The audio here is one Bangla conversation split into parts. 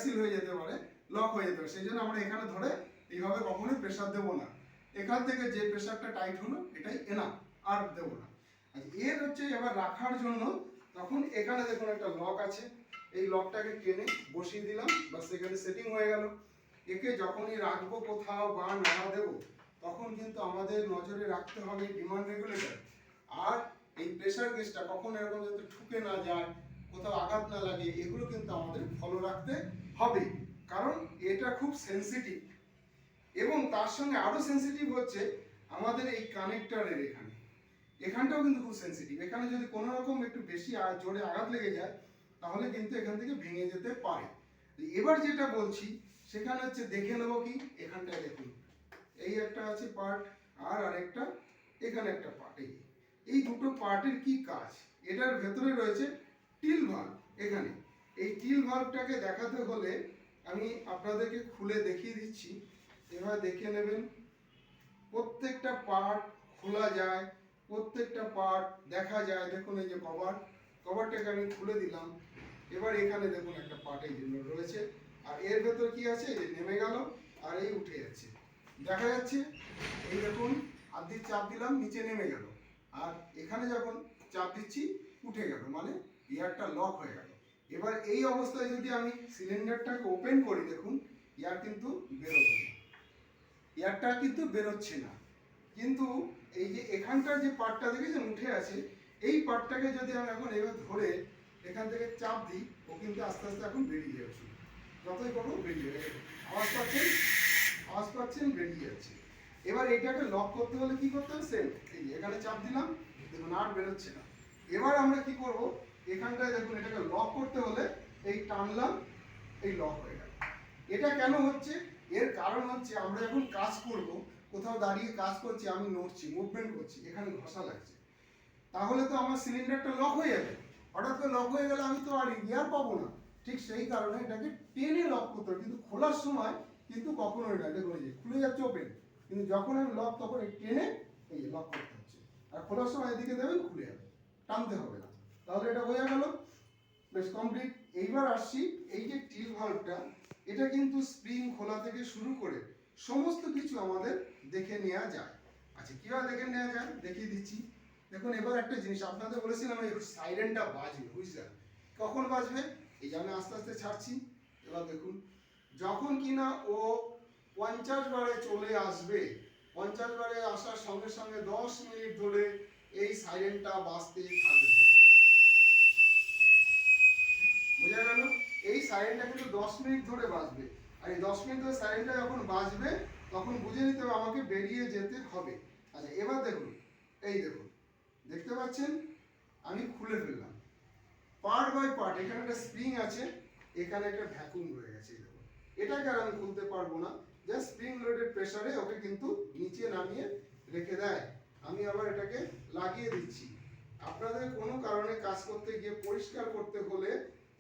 ক্যান্সেল হয়ে যেতে পারে, লক হয়ে যেতে পারে। সেই জন্য আমরা এখানে ধরে এইভাবে কখনোই প্রেশার দেবো না। এখান থেকে যে প্রেশারটা টাইট হলো এটাই এনাফ, আর দেবো না। এর হচ্ছে এবার রাখার জন্য তখন এখানে দেখুন একটা লক আছে, এই লকটাকে টেনে বসিয়ে দিলাম, বাস এখানে সেটিং হয়ে গেল। একে যখনই রাখবো কোথাও বা নাড়া দেবো তখন কিন্তু আমাদের নজরে রাখতে হবে ডিমান্ড রেগুলেটর আর এই প্রেসার গেজটা কখন এরকম যাতে ঠুকে না যায়, কোথাও আঘাত না লাগে, এগুলো কিন্তু আমাদের ফলো রাখতে হবে, কারণ এটা খুব সেন্সিটিভ। এবং তার সঙ্গে আরো সেন্সিটিভ হচ্ছে আমাদের এই কানেক্টরের এখানটাও কিন্তু খুব সেন্সিটিভ। এখানে যদি কোনো রকম একটু বেশি জোরে আঘাত লেগে যায় তাহলে কিন্তু এখান থেকে ভেঙে যেতে পারে। এবার যেটা বলছি সেখানে হচ্ছে দেখে নেবো কি, এখানটায় দেখুন এই একটা আছে পার্ট আর আরেকটা এখানে একটা পার্ট। এই দুটো পার্টের কি কাজ, এটার ভেতরে রয়েছে টিল ভাল্ব। এখানে এই টিল ভাল্বটাকে দেখাতে হলে আমি আপনাদেরকে খুলে দেখিয়ে দিচ্ছি, এভাবে দেখে নেবেন। প্রত্যেকটা পার্ট খোলা যায়, প্রত্যেকটা পার্ট দেখা যায়। দেখুন এই যে কভারটাকে আমি খুলে দিলাম। এবার এখানে দেখুন একটা পার্ট এই জন্য রয়েছে, আর এর ভেতর কি আছে, এই যে নেমে গেল আর এই উঠে যাচ্ছে, দেখা যাচ্ছে। এই দেখুন আর্ধেক চাপ দিলাম নিচে নেমে গেল, আর এখানে যখন চাপ দিচ্ছি উঠে গেল, মানে এয়ারটা লক হয়ে গেল। এবার এই অবস্থায় যদি আমি সিলিন্ডারটাকে ওপেন করি, দেখুন এয়ার কিন্তু বেরোবে না, এয়ারটা কিন্তু বেরোচ্ছে না। কিন্তু এই যে এখানটার যে পার্টটা দেখেছেন উঠে আছে, এই পার্টটাকে যদি আমি এখন এবার ধরে এখান থেকে চাপ দিই, ও কিন্তু আস্তে আস্তে এখন বেরিয়ে যাচ্ছে। যতই করবো বেরিয়ে যাবে, আওয়াজ পাচ্ছেন বেরিয়ে যাচ্ছে। এবার এটাকে লক করতে হলে কি করতে হবে, সেম এই এখানে চাপ দিলাম, দেখুন আর বেরোচ্ছে না। এবার আমরা কি করব, এখানটায় দেখুন এটাকে লক করতে হলে এই টানলাম, এই লক হয়ে গেল। এটা কেন হচ্ছে, এর কারণ হচ্ছে আমরা যখন কাজ করব, কোথাও দাঁড়িয়ে কাজ করছি, আমি নড়ছি, মুভমেন্ট করছি, এখানে ঘষা লাগছে, তাহলে তো আমার সিলিন্ডারটা লক হয়ে যাবে। হঠাৎ করে লক হয়ে গেলে আমি তো আর এয়ার পাবো না। ঠিক সেই কারণে এটাকে টেনে লক করতে হবে, কিন্তু খোলার সময় কিন্তু কখনোই না, দেখুন এই যে খুলে যাচ্ছে ওপেন, কিন্তু যখন আমি লক তখন এই টেনে এই যে লক করতে হচ্ছে। আর খোলার সময় এদিকে দেবেন, খুলে যাবে, টানতে হবে না। তাহলে এটা হয়ে গেল, বেশ কমপ্লিট। এইবার আসছি এই যে টিল ভাল্বটা, এটা কিন্তু স্প্রিং খোলা থেকে শুরু করে সমস্ত কিছু আমাদের দেখে নেওয়া যায়। আচ্ছা কিভাবে দেখে নেওয়া যায় দেখিয়ে দিচ্ছি। দেখুন এবার একটা জিনিস আপনাদের বলেছিলাম, এই সাইরেনটা বাজবে, বুঝলেন কখন বাজবে, এই যে আমি আস্তে আস্তে ছাড়ছি। এবার দেখুন যখন কিনা ও 50 বারে চলে আসবে, 50 বারে আসার সঙ্গে সঙ্গে 10 মিনিট ধরে এই সাইরেনটা বাজতে থাকবে। বোঝা গেল, এই সাইরেনটা কিন্তু 10 মিনিট ধরে বাজবে। আর এই 10 মিনিট ধরে সাইরেনটা যখন বাজবে তখন বুঝে নিতে হবে আমাকে বেরিয়ে যেতে হবে। আচ্ছা এবার দেখুন, এই দেখুন দেখতে পাচ্ছেন আমি খুলে ফেললাম পার্ট বাই পার্ট। এখানে একটা স্প্রিং আছে, এখানে একটা ভ্যাকুম রয়ে গেছে, দেখুন এটাকে আর আমি খুলতে পারবো না, জাস্ট স্প্রিং লোডেড প্রেসারে ওকে কিন্তু নিচে নামিয়ে রেখে দেয়। আমি আবার এটাকে লাগিয়ে দিচ্ছি। আপনাদের কোনো কারণে কাজ করতে গিয়ে পরিষ্কার করতে হলে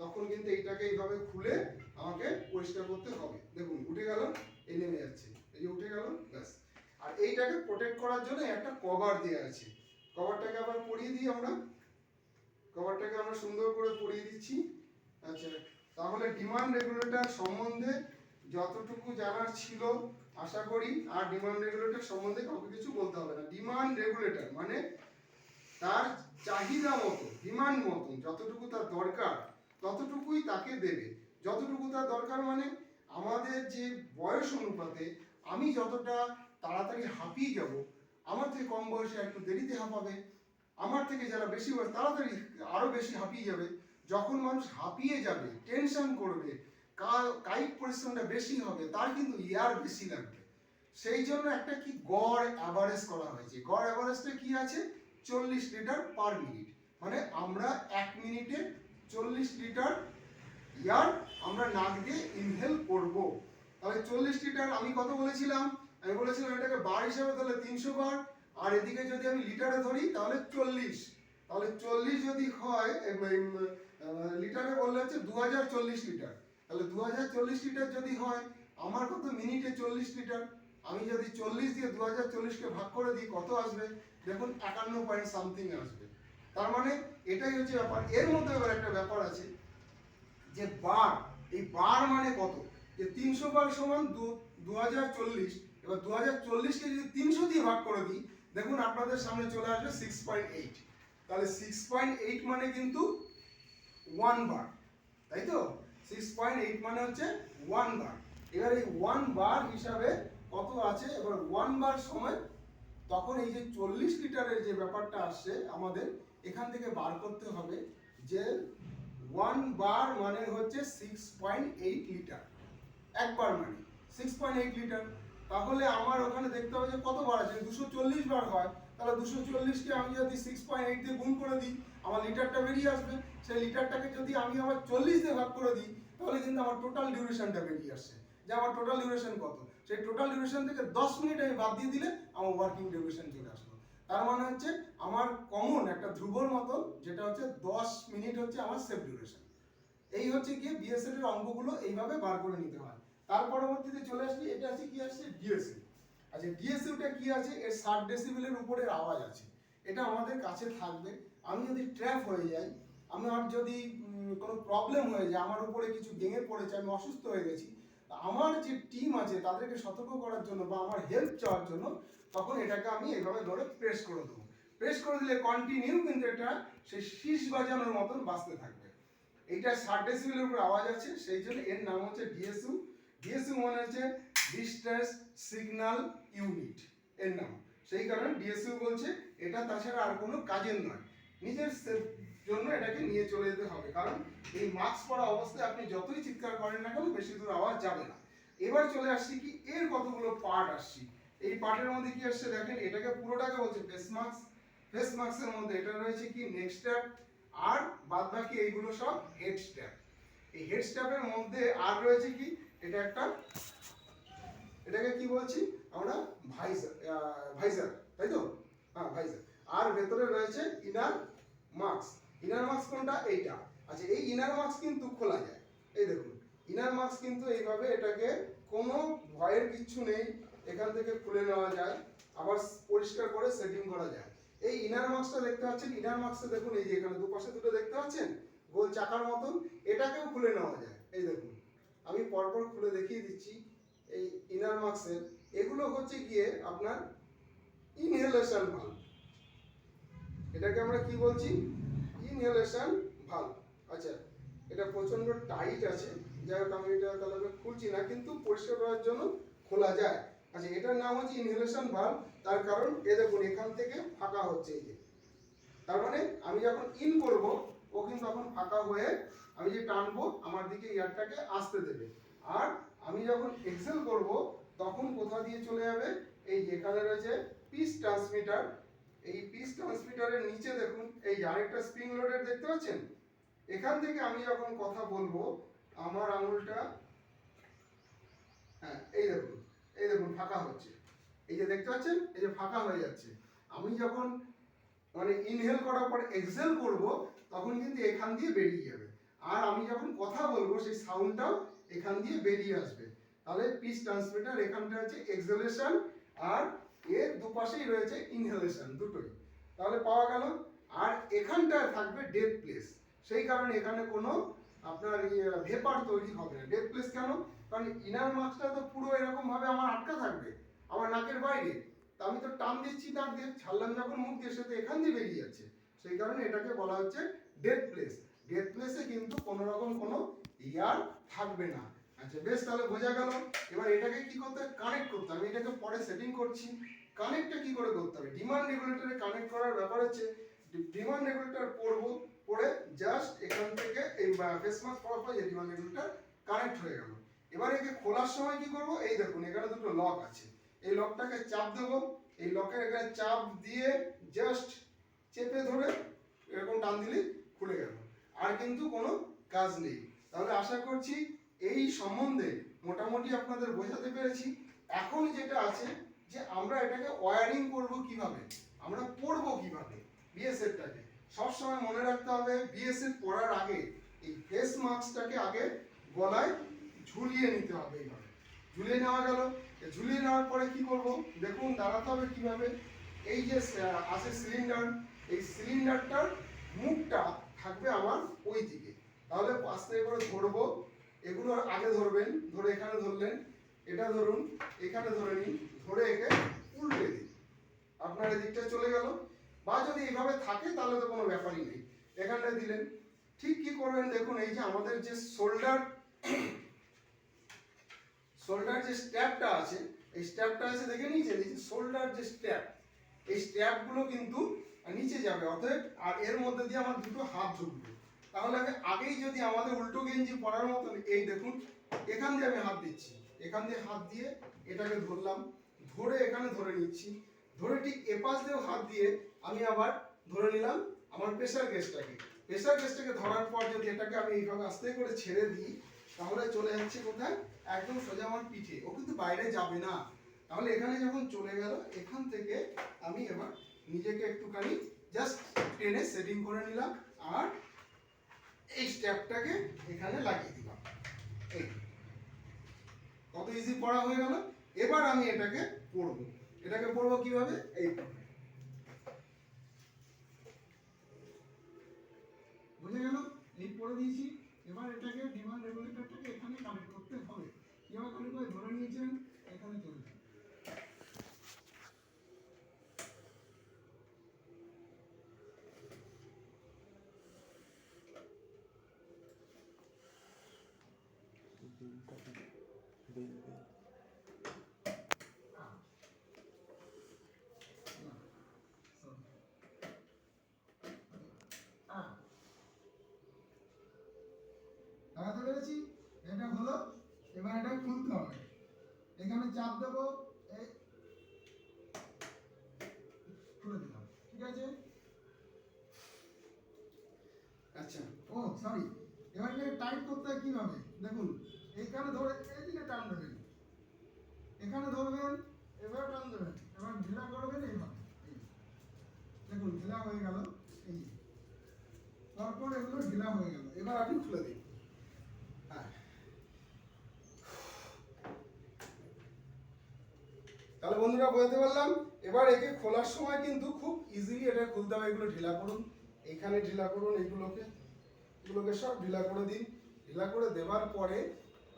তখন কিন্তু এইটাকে এইভাবে খুলে আমাকে পরিষ্কার করতে হবে। দেখুন উঠে গেল, এই নেমে যাচ্ছে, এই যে উঠে গেল, ব্যাস। আর এইটাকে প্রোটেক্ট করার জন্য একটা কভার দেওয়া আছে, কভারটাকে আবার পরিয়ে দিই আমরা, কভারটাকে আমরা সুন্দর করে পরিয়ে দিচ্ছি। আচ্ছা তাহলে ডিমান্ড রেগুলেটর সম্বন্ধে যতটুকু জানার ছিল আশা করি আর ডিমান্ড রেগুলেটর সম্বন্ধে কাউকে কিছু বলতে হবে না। ডিমান্ড রেগুলেটর মানে তার চাহিদা মতো, ডিমান্ড মতো যতটুকু তার দরকার ততটুকুই তাকে দেবে। যতটুকু তার দরকার মানে আমাদের যে বয়স অনুপাতে আমি যতটা তাড়াতাড়ি হাঁপিয়ে যাব, আমার থেকে কম বয়সে একটু দেরিতে হাঁপাবে, আমার থেকে যারা বেশি বয়স তাড়াতাড়ি আরো বেশি হাঁপিয়ে যাবে। যখন মানুষ হাঁপিয়ে যাবে, টেনশন করবে, কায়িক পরিশ্রমটা বেশি হবে, তার কিন্তু এয়ার বেশি লাগবে। সেই জন্য একটা কি গড় অ্যাভারেজ করা হয়েছে। গড় অ্যাভারেজটা কি আছে, 40 লিটার পার মিনিট, মানে আমরা 1 মিনিটে 40 লিটার এয়ার আমরা নাক দিয়ে ইনহেল করব। তাহলে 40 লিটার আমি কত বলেছিলাম, আমি বলেছিলাম এটাকে বার হিসাবে তাহলে 300 বার, আর এদিকে যদি আমি লিটারে ধরি তাহলে 40, তাহলে 40 যদি হয় লিটারে বললে হচ্ছে 2040 লিটার। তাহলে 2040 লিটার যদি হয় আমার কত মিনিটে 40 লিটার, আমি যদি 40 দিয়ে 2040কে ভাগ করে দিই কত আসবে, দেখুন 51 পয়েন্ট সামথিং আসবে। তার মানে এটাই হচ্ছে ব্যাপার। এর মধ্যে এবার একটা ব্যাপার আছে যে বার, এই বার মানে কত, যে 300 বার সমান 2040। এবার 2040কে যদি 300 দিয়ে ভাগ করে দিই, দেখুন আপনাদের সামনে চলে আসবে 6.8। তাহলে 6.8 মানে কিন্তু 1 বার, তাই তো? 6.8 মানে হচ্ছে 1 বার। এবার এই 1 বার হিসাবে কত আছে, এবার 1 বার সময় তখন এই যে 40 লিটারের যে ব্যাপারটা আসছে আমাদের এখান থেকে বার করতে হবে যে 1 বার মানে হচ্ছে 6.8 লিটার। একবার মানে 6.8 লিটার। তাহলে আমার ওখানে দেখতে হবে যে কত বার আছে, 240 বার হয়, তাহলে 240কে আমি যদি 6.8 দিয়ে গুণ করে দিই আমার লিটারটা বেরিয়ে আসবে। সেই লিটারটাকে যদি আমি আবার 40 দিয়ে ভাগ করে দিই তাহলে কিন্তু আমার টোটাল ডিউরেশনটা বেরিয়ে আসছে, যে আমার টোটাল ডিউরেশন কত। সেই টোটাল ডিউরেশন থেকে 10 মিনিট আমি বাদ দিয়ে দিলে আমার ওয়ার্কিং ডিউরেশন চলে আসলো। তার মানে হচ্ছে আমার কমন একটা ধ্রুবর মতন, যেটা হচ্ছে 10 মিনিট হচ্ছে আমার সেফ ডিউরেশন। এই হচ্ছে গিয়ে বিএসএল এর অঙ্কগুলো এইভাবে বার করে নিতে হয়। তার পরবর্তীতে চলে আসছি, এটা আছে কি আসছে, ডিএসএল। আচ্ছা ডিএসএলটা কি আছে, এর 60 ডেসিবেলের উপরের আওয়াজ আছে, এটা আমাদের কাছে থাকবে। আমি যদি ট্র্যাপ হয়ে যাই, আমার যদি কোনো প্রবলেম হয়ে যায়, আমার উপরে কিছু ভেঙে পড়েছে, আমি অসুস্থ হয়ে গেছি, আমার যে টিম আছে তাদেরকে সতর্ক করার জন্য বা আমার হেল্প চাওয়ার জন্য তখন এটাকে আমি এইভাবে ধরে প্রেস করে দেবো। প্রেস করে দিলে কন্টিনিউ কিন্তু এটা সেই শীষ বাজানোর মতন বাজতে থাকবে। এইটা 60 ডেসিবেলের উপর আওয়াজ আছে, সেই জন্য এর নাম হচ্ছে ডিএসইউ। ডিএসইউ মানে হচ্ছে ডিস্ট্রেস সিগন্যাল ইউনিট এর নাম, সেই কারণে ডিএসইউ বলছে। এটা তাছাড়া আর কোনো কাজের নয়, নিজের জন্য এটাকে নিয়ে চলে যেতে হবে, কারণ এই মাস্ক পরা অবস্থায় আপনি যতই চিৎকার করেন না কেন বেশি দূর আওয়াজ যাবে না। এবার চলে আসছি কি, এর কতগুলো পার্ট আসছি। এই পার্টের মধ্যে কি আসছে দেখেন, এটাকে পুরোটাকে বলছে ফেস মাস্ক। ফেস মাস্কের মধ্যে এটা রয়েছে কি নেক স্ট্র্যাপ, আর বাদ বাকি এইগুলো সব হেড স্ট্র্যাপ। এই হেড স্ট্র্যাপের মধ্যে আর রয়েছে কি, এটা একটা, এটাকে কি বলছি আমরা, ভাইজার, তাই তো? হ্যাঁ ভাইজার। আর ভেতরে রয়েছে ইনার মাস্ক। ইনার মাস্ক কোনটা, এইটা। আচ্ছা এই ইনার মাস্ক কিন্তু খোলা যায়, এই দেখুন ইনার মাস্ক কিন্তু এইভাবে, এটাকে কোনো ভয়ের কিচ্ছু নেই, এখান থেকে খুলে নেওয়া যায়, আবার পরিষ্কার করে সেটিং করা যায়। এই ইনার মাস্কটা দেখতে পাচ্ছেন, ইনার মাস্কটা দেখুন এই যে এখানে দুপাশে দুটো দেখতে পাচ্ছেন গোল চাকার মতন, এটাকেও খুলে নেওয়া যায়। এই দেখুন আমি পরপর খুলে দেখিয়ে দিচ্ছি। এই ইনার মাস্কের এগুলো হচ্ছে গিয়ে আপনার ইনহেলেশন ভালভ, এটাকে আমরা কি বলছি, ইনহেলেশন ভালভ। আচ্ছা এটা প্রচন্ড টাইট আছে, যাই হোক আমি এটা তাহলে খুলছি না, কিন্তু পরিষ্কার করার জন্য খোলা যায়। আচ্ছা এটার নাম হচ্ছে ইনহেলেশন ভালভ, তার কারণ এ দেখুন এখান থেকে ফাঁকা হচ্ছে, এই যে, তার মানে আমি যখন ইন করব ও কিন্তু তখন ফাঁকা হয়ে আমি যে টানবো আমার দিকে এয়ারটাকে আসতে দেবে, আর আমি যখন এক্সেল করব তখন কোথা দিয়ে চলে যাবে, এই যেখানে রয়েছে পিস ট্রান্সমিটার। এই পিস ট্রান্সমিটারের নিচে দেখুন এই আরেকটা স্প্রিং লোডের দেখতে পাচ্ছেন, এখান থেকে আমি যখন কথা বলবো আমার আঙুলটা, হ্যাঁ এই দেখুন ফাঁকা হচ্ছে, এই যে দেখতে পাচ্ছেন এই যে ফাঁকা হয়ে যাচ্ছে। আমি যখন মানে ইনহেল করার পর এক্সহেল করব তখন কিন্তু এখান দিয়ে বেরিয়ে যাবে, আর আমি যখন কথা বলবো সেই সাউন্ডটাও এখান দিয়ে বেরিয়ে আসবে। তাহলে পিচ ট্রান্সমিটার এখানটা হচ্ছে এক্সহেলেশন, আর এর দুপাশেই রয়েছে ইনহেলেশন, দুটোই তাহলে পাওয়া গেল। আর এখানটা থাকবে ডেড প্লেস, সেই কারণে এখানে কোনো আপনার ভেপার তৈরি হবে না। ডেড প্লেস কেন, কারণ ইনার মাস্কটা তো পুরো এরকম ভাবে আমার আটকা থাকবে আমার নাকের বাইরে, আমি তো টান দিচ্ছি, নাক দিয়ে ছাড়লাম যখন মুখ দিয়ে, সে তো এখান দিয়ে বেরিয়ে যাচ্ছে, সেই কারণে এটাকে বলা হচ্ছে ডেড প্লেস। ডেড প্লেসে কিন্তু কোনো রকম কোনো এয়ার থাকবে না। আচ্ছা বেশ, তাহলে বোঝা গেল। এবার এটাকে কি করতে হবে, কানেক্ট করতে হবে। এটাকে পরে সেটিং করছি, কানেক্টটা কি করে করতে হবে। ডিমান্ড রেগুলেটরে কানেক্ট করার ব্যাপার হচ্ছে, ডিমান্ড রেগুলেটর পড়বো, পড়ে জাস্ট এখান থেকে এই ফেস মাস্ক পরার পর যে ডিমান্ড রেগুলেটর কানেক্ট হয়ে গেল। এবার একে খোলার সময় কি করব, এই দেখুন এখানে দুটো লক আছে, এই লকটাকে চাপ দেবো, এই লকের এখানে চাপ দিয়ে জাস্ট চেপে ধরে এরকম টান দিলে খুলে গেল, আর কিন্তু কোনো কাজ নেই। তাহলে আশা করছি এই সম্বন্ধে মোটামুটি আপনাদের বোঝাতে পেরেছি। এখন যেটা আছে যে আমরা এটাকে ওয়্যারিং করব কিভাবে, আমরা পড়বো কিভাবে। বিএসএফটাকে সবসময় মনে রাখতে হবে, বিএসএফ পড়ার আগে এই ফেস মাস্কটাকে আগে গলায় ঝুলিয়ে নিতে হবে। এইভাবে ঝুলিয়ে নেওয়া গেল। ঝুলিয়ে নেওয়ার পরে কি করব দেখুন, দাঁড়াতে হবে কিভাবে। এই যে আছে সিলিন্ডার, এই সিলিন্ডারটার মুখটা থাকবে আমার ওই দিকে, তাহলে আস্তে করে ধরবো, এগুলো আগে ধরবেন, ধরে এখানে ধরলেন, এটা ধরুন, এখানে ধরে নিন, ধরে একে উল্টে দিন, আপনার এদিকটা চলে গেল। বা যদি এইভাবে থাকে তাহলে তো কোনো ব্যাপারই নেই, এখানটা দিলেন। ঠিক কি করবেন দেখুন, এই যে আমাদের যে শোল্ডার যে স্ট্র্যাপটা আছে, এই স্ট্র্যাপটা আছে দেখে নিয়েছেন, এই যে শোল্ডার যে স্ট্র্যাপ, এই স্ট্র্যাপগুলো কিন্তু নিচে যাবে, অতএব আর এর মধ্যে দিয়ে আমার দুটো হাত ঢুকবে। তাহলে আমি আগেই যদি আমাদের উল্টো গেঞ্জি পরার মতন, এই দেখুন এখান দিয়ে আমি হাত দিচ্ছি, এখান দিয়ে হাত দিয়ে এটাকে ধরলাম, ধরে এখানে ধরে নিচ্ছি, ধরে ঠিক এপাশ দিয়েও হাত দিয়ে আমি আবার ধরে নিলাম আমার প্রেসার গেজটাকে ধরার পর যদি এটাকে আমি এইভাবে আস্তে করে ছেড়ে দিই, তাহলে চলে যাচ্ছে কোথায়, একদম সোজা আমার পিঠে, ও কিন্তু বাইরে যাবে না। তাহলে এখানে যখন চলে গেল, এখান থেকে আমি এবার নিজেকে একটুখানি জাস্ট টেনে সেটিং করে নিলাম, আর এই স্ট্র্যাপটাকে এখানে লাগিয়ে দিলাম। এই কত ইজি পড়া হয়ে গেল। এবার আমি এটাকে পড়বো। এটাকে পড়বো কিভাবে, এই বুঝে গেল, এই পড়ে দিয়েছি। এবার এটাকে ডিমান্ড রেগুলেটরটাকে এখানে কানেক্ট করতে হবে। কিভাবে কানেক্ট করে ধরে নিয়েছেন, এখানে চলে যাবে। লাগাতে পেরেছি, এটা হলো। এবার এটা খুলতে হবে, এখানে চাপ দেবো, এই খুলে দিলাম, ঠিক আছে। আচ্ছা, ও সরি, এবার এটাকে টাইট করতে হয় কিভাবে দেখুন, এইখানে ধরে এইদিকে টান দেবেন, এখানে ধরবেন, এবার টান দেবেন, এবার ঢিলা করবেন এইভাবে, এই দেখুন ঢিলা হয়ে গেল, এই পরপর এগুলো ঢিলা হয়ে গেল। এবার আপনি খুলে দিন। হ্যাঁ, তাহলে বন্ধুরা বলতে পারলাম, এবার একে খোলার সময় কিন্তু খুব ইজিলি এটা খুলতে হবে। এগুলো ঢিলা করুন, এখানে ঢিলা করুন, এগুলোকে সব ঢিলা করে দিন। ঢিলা করে দেওয়ার পরে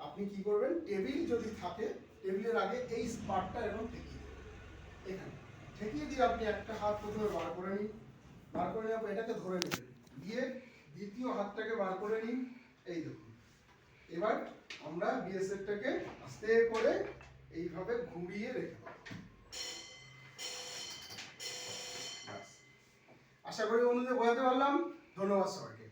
আপনি কি করবেন, টেবিল যদি থাকে, টেবিলের আগে এই স্পার্টটা এরকম ঠেকিয়ে দেবেন, এখানে ঠেকিয়ে দিয়ে আপনি একটা হাত প্রথমে বার করে নিন, বার করে নেওয়ার পর এটাকে ধরে নেবেন, দিয়ে দ্বিতীয় হাতটাকে বার করে নিন, এই দেখুন। এবার আমরা বিএসএফটাকে আস্তে করে এইভাবে ঘুরিয়ে রেখে দেবো। আশা করি বন্ধুদের বোঝাতে পারলাম। ধন্যবাদ সবাইকে।